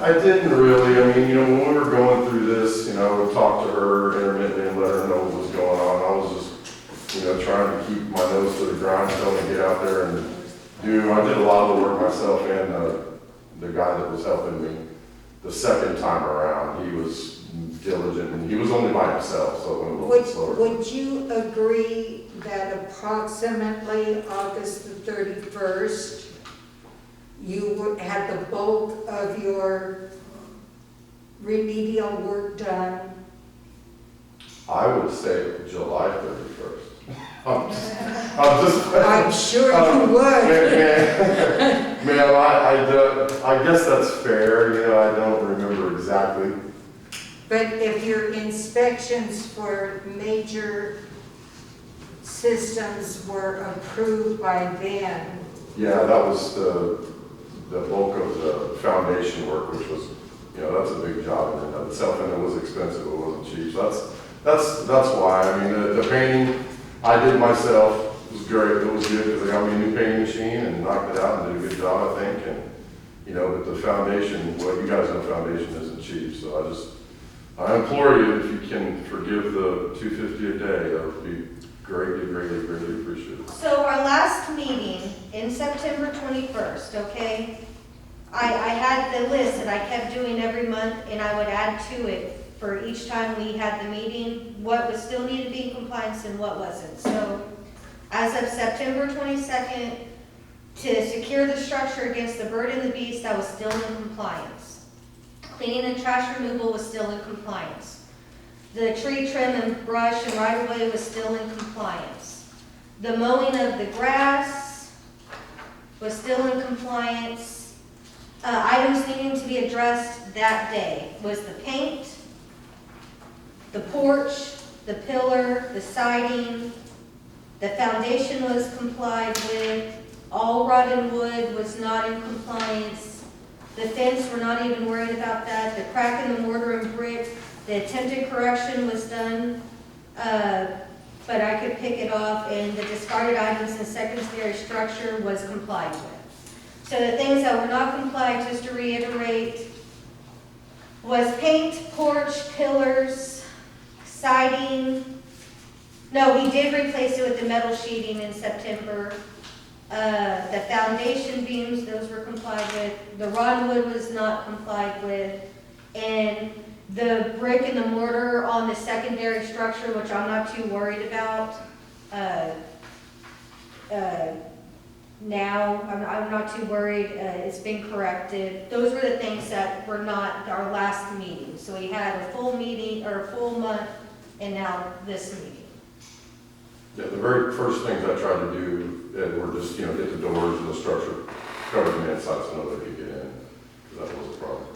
I didn't really. I mean, when we were going through this, I would talk to her intermittently and let her know what was going on. I was just, trying to keep my nose to the grindstone and get out there and I did a lot of the work myself, and the guy that was helping me the second time around, he was diligent, and he was only by himself, so it went a little bit slower. Would you agree that approximately August the 31st, you would have the bulk of your remedial work done? I would say July 31st. I'm sure you would. Man, I guess that's fair. I don't remember exactly. But if your inspections for major systems were approved by then. Yeah, that was the bulk of the foundation work, which was, that's a big job in and of itself, and it was expensive. It wasn't cheap. So that's why. I mean, the painting I did myself. It was great. It was good because I got me a new painting machine and knocked it out and did a good job, I think. And but the foundation, well, you guys know foundation isn't cheap. So I implore you, if you can forgive the $250 a day, that would be greatly appreciated. So our last meeting in September 21st, okay? I had the list that I kept doing every month, and I would add to it for each time we had the meeting, what was still needed to be in compliance and what wasn't. So as of September 22nd, to secure the structure against the bird and the beast, that was still in compliance. Cleaning and trash removal was still in compliance. The tree trim and brush and right-of-way was still in compliance. The mowing of the grass was still in compliance. Items needing to be addressed that day was the paint, the porch, the pillar, the siding, the foundation was complied with, all rotten wood was not in compliance, the fence, we're not even worried about that, the crack in the mortar and brick, the attempted correction was done, but I could pick it off, and the discarded items and secondary structure was complied with. So the things that were not complied, just to reiterate, was paint, porch, pillars, siding. No, we did replace it with the metal sheeting in September. The foundation beams, those were complied with. The rotten wood was not complied with. And the brick and the mortar on the secondary structure, which I'm not too worried about. Now, I'm not too worried. It's been corrected. Those were the things that were not our last meeting. So we had a full meeting, or a full month, and now this meeting. Yeah, the very first things I tried to do were just, get the doors and the structure covered from the inside so nobody could get in, because that was a problem.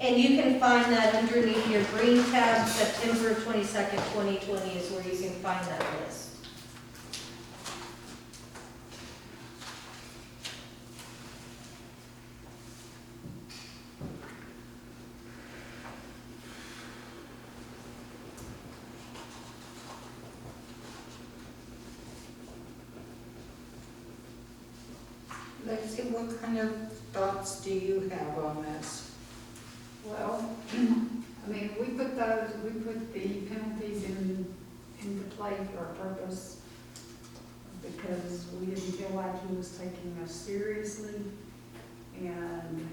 And you can find that underneath your green tab, September 22nd, 2020 is where you can find that list. Lexi, what kind of thoughts do you have on this? Well, I mean, we put the penalties into play for a purpose because we didn't feel like he was taking us seriously, and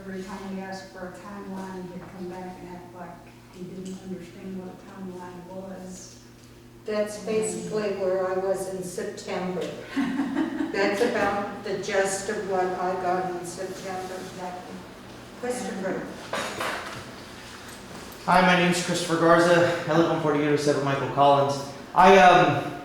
every time we asked for a timeline, he'd come back and act like he didn't understand what a timeline was. That's basically where I was in September. That's about the gist of what I got in September. Christopher. Hi, my name is Christopher Garza. I live on 4807 Michael Collins.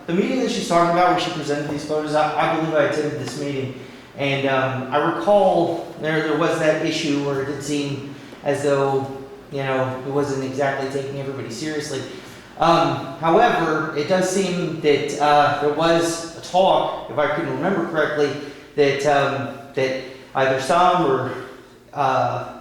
The meeting that she's talking about where she presented these photos, I believe I attended this meeting. And I recall there was that issue where it did seem as though, it wasn't exactly taking everybody seriously. However, it does seem that there was a talk, if I can remember correctly, that either some or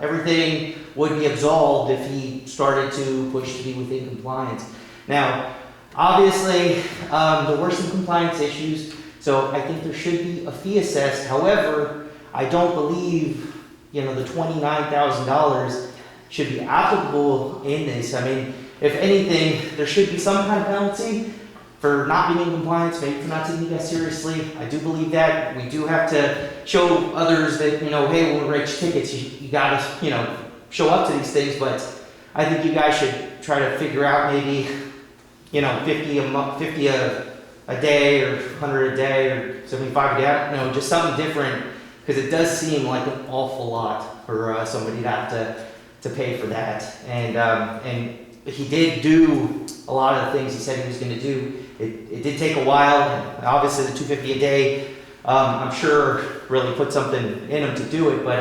everything would be absolved if he started to push to be within compliance. Now, obviously, there were some compliance issues So I think there should be a fee assessed. However, I don't believe, the $29,000 should be applicable in this. I mean, if anything, there should be some kind of penalty for not being in compliance, maybe for not taking you guys seriously. I do believe that. We do have to show others that, hey, when we write tickets, you gotta, show up to these things, but I think you guys should try to figure out maybe, 50 a month, 50 a day, or 100 a day, or 75 a day. I don't know, just something different, because it does seem like an awful lot for somebody to have to pay for that. And he did do a lot of the things he said he was going to do. It did take a while, and obviously the $250 a day, I'm sure really put something in him to do it, but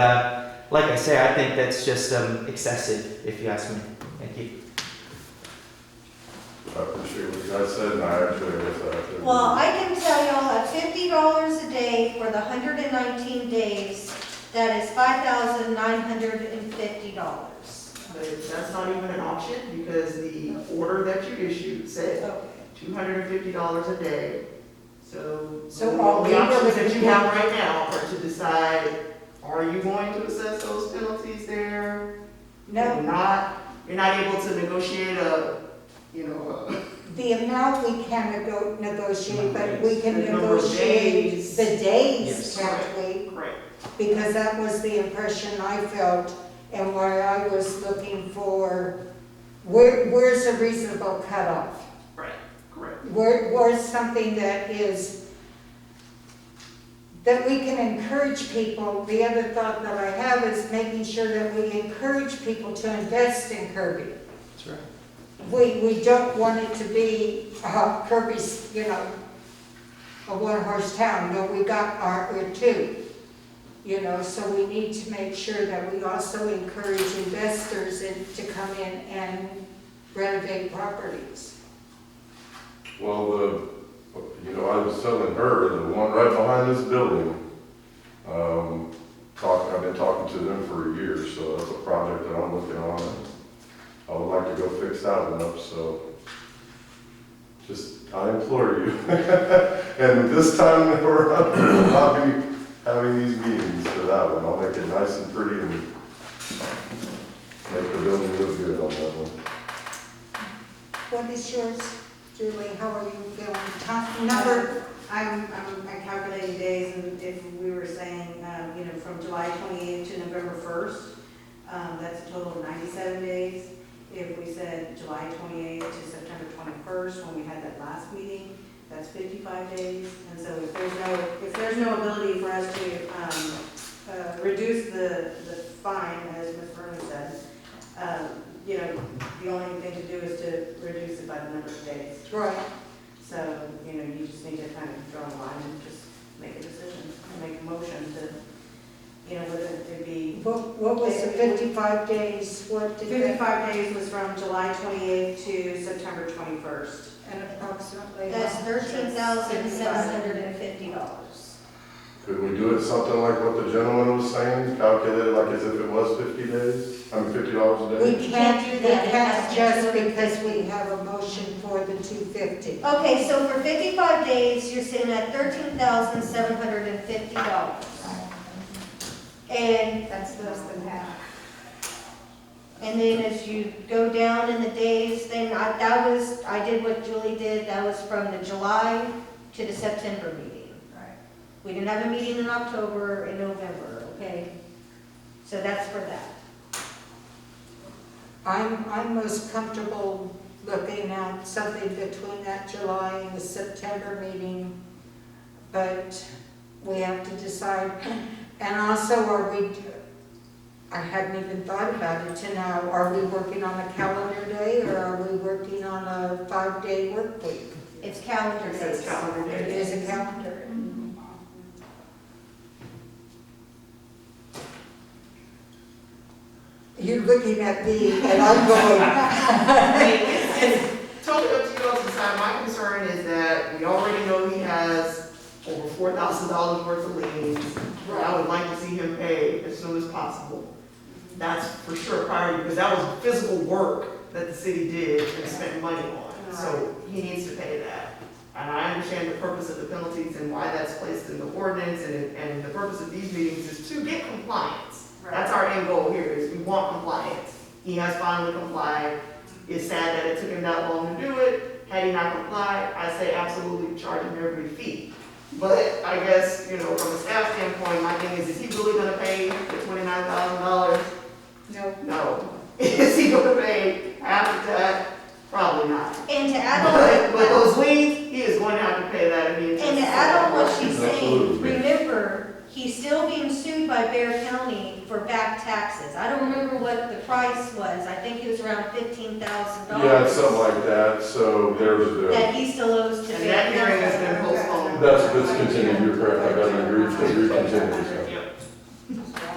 like I say, I think that's just excessive, if you ask me. Thank you. I appreciate what you guys said, and I actually guess I have to. Well, I can tell y'all at $50 a day for the 119 days, that is $5,950. But that's not even an option, because the order that you issued said Okay. $250 a day. So the all only we options really that you have right now are to decide, are you going to assess those penalties there? No, You're not able to negotiate the amount we can negotiate, but we can The number of negotiate days. the days, Yes. can't we? correct. Because that was the impression I felt, and why I was looking for, where's a reasonable cutoff? Right, correct. Where's something that we can encourage people. The other thought that I have is making sure that we encourage people to invest in Kirby. That's right. We don't want it to be Kirby's, a one-horse town. No, we got our two. So we need to make sure that we also encourage investors to come in and renovate properties. Well, I was telling her, the one right behind this building, I've been talking to them for a year, so that's a project that I'm looking on. I would like to go fix that one up, so I implore you. And this time around, we'll not be having these meetings for that one. I'll make it nice and pretty and make the building look good on that one. What is yours, Julie? How are you feeling? Number? I'm calculating days, and if we were saying, from July 28th to November 1st, that's a total of 97 days. If we said July 28th to September 21st, when we had that last meeting, that's 55 days. And so if there's no ability for us to reduce the fine, as Ms. Vernon said, the only thing to do is to reduce it by the number of days. Right. So, you just need to kind of draw a line and just make a decision, and make a motion to, whether it be. What was the 55 days? What did 55 days was from July 28th to September 21st. And approximately? That's $13,750. Could we do it something like what the gentleman was saying, calculate it like as if it was 50 days? $50 a day? We can't do do that. It that has to just be because we have a motion for the 250. Okay, so for 55 days, you're sitting at $13,750. And That's less than half. then as you go down in the days, then I did what Julie did, that was from the July to the September meeting. Right. We didn't have a meeting in October and November, okay? So that's for that. I'm most comfortable looking at something between that July and the September meeting, but we have to decide. And also, I hadn't even thought about it till now, are we working on a calendar day or are we working on a 5-day work week? It's calendar days. That's calendar It days. is a calendar. You're looking at me and I'm going, It's totally up to you all to decide. My concern is that we already know he has over $4,000 worth of liens. And I would like to see him pay as soon as possible. That's for sure a priority, because that was physical work that the city did and spent money on. So he needs to pay that. And I understand the purpose of the penalties and why that's placed in the ordinance, and the purpose of these meetings is to get compliance. That's our end goal here, is we want compliance. He has finally complied. It's sad that it took him that long to do it. Had he not complied, I say absolutely charge him every fee. But I guess, from a staff standpoint, my thing is he really gonna pay the $29,000? No. No. Is he gonna pay after that? Probably not. And to add on, But those liens, he is going to have to pay that if he and to add on what she's saying, Absolutely. remember, he's still being sued by Bear County for back taxes. I don't remember what the price was, I think it was around $15,000. Yeah, it's something like that, so there's the, That he still owes to And Bear that hearing County. has been postponed. that's continued, you're correct, I got an agreed continue, so. Yep.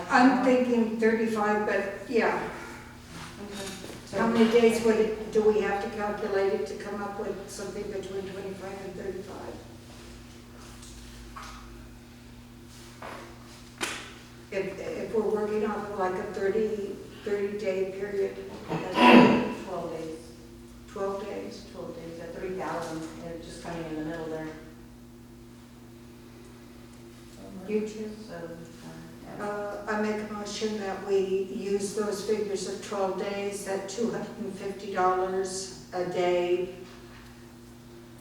I'm thinking 35, but yeah. How many days do we have to calculate it to come up with something between 25 and 35? If we're working on like a 30-day period, That's 12 days, 12 days. 12 days, at 3,000, and just coming in the middle there. You choose. So, I make a motion that we use those figures of 12 days at $250 a day,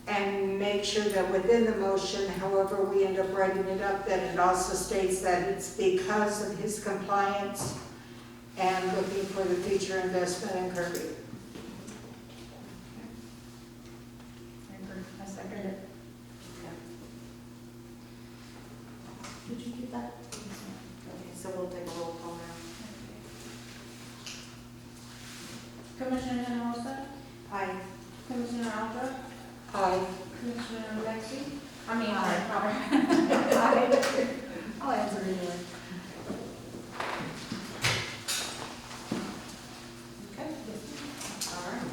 and make sure that within the motion, however we end up writing it up, that it also states that it's because of his compliance and looking for the future investment in Kirby. I second it. Did you get that? okay, so we'll take a roll call now. Commissioner Generosa, Aye. Commissioner Alva, Aye. Commissioner Lexi, Aye. I'll answer anyway. Okay. All right.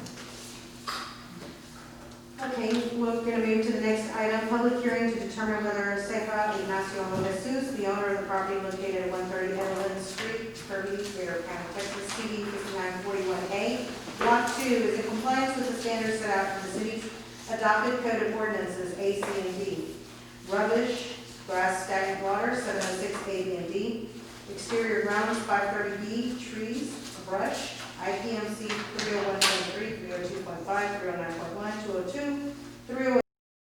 Okay, we're gonna move to the next item, public hearing to determine whether Sefa Ignacio Jesus, the owner of the property located at 130 Everland Street, Kirby, Bear County, Texas, CD 5941A, Lot 2, is in compliance with the standards set out for the city's adopted code of ordinances, A, C, and D. Rubbish, grass, stagnant water, 706 A, B, and D. Exterior grounds, 530B, trees, brush, IPMC 301.3, 302.5, 309.1, 202, 308.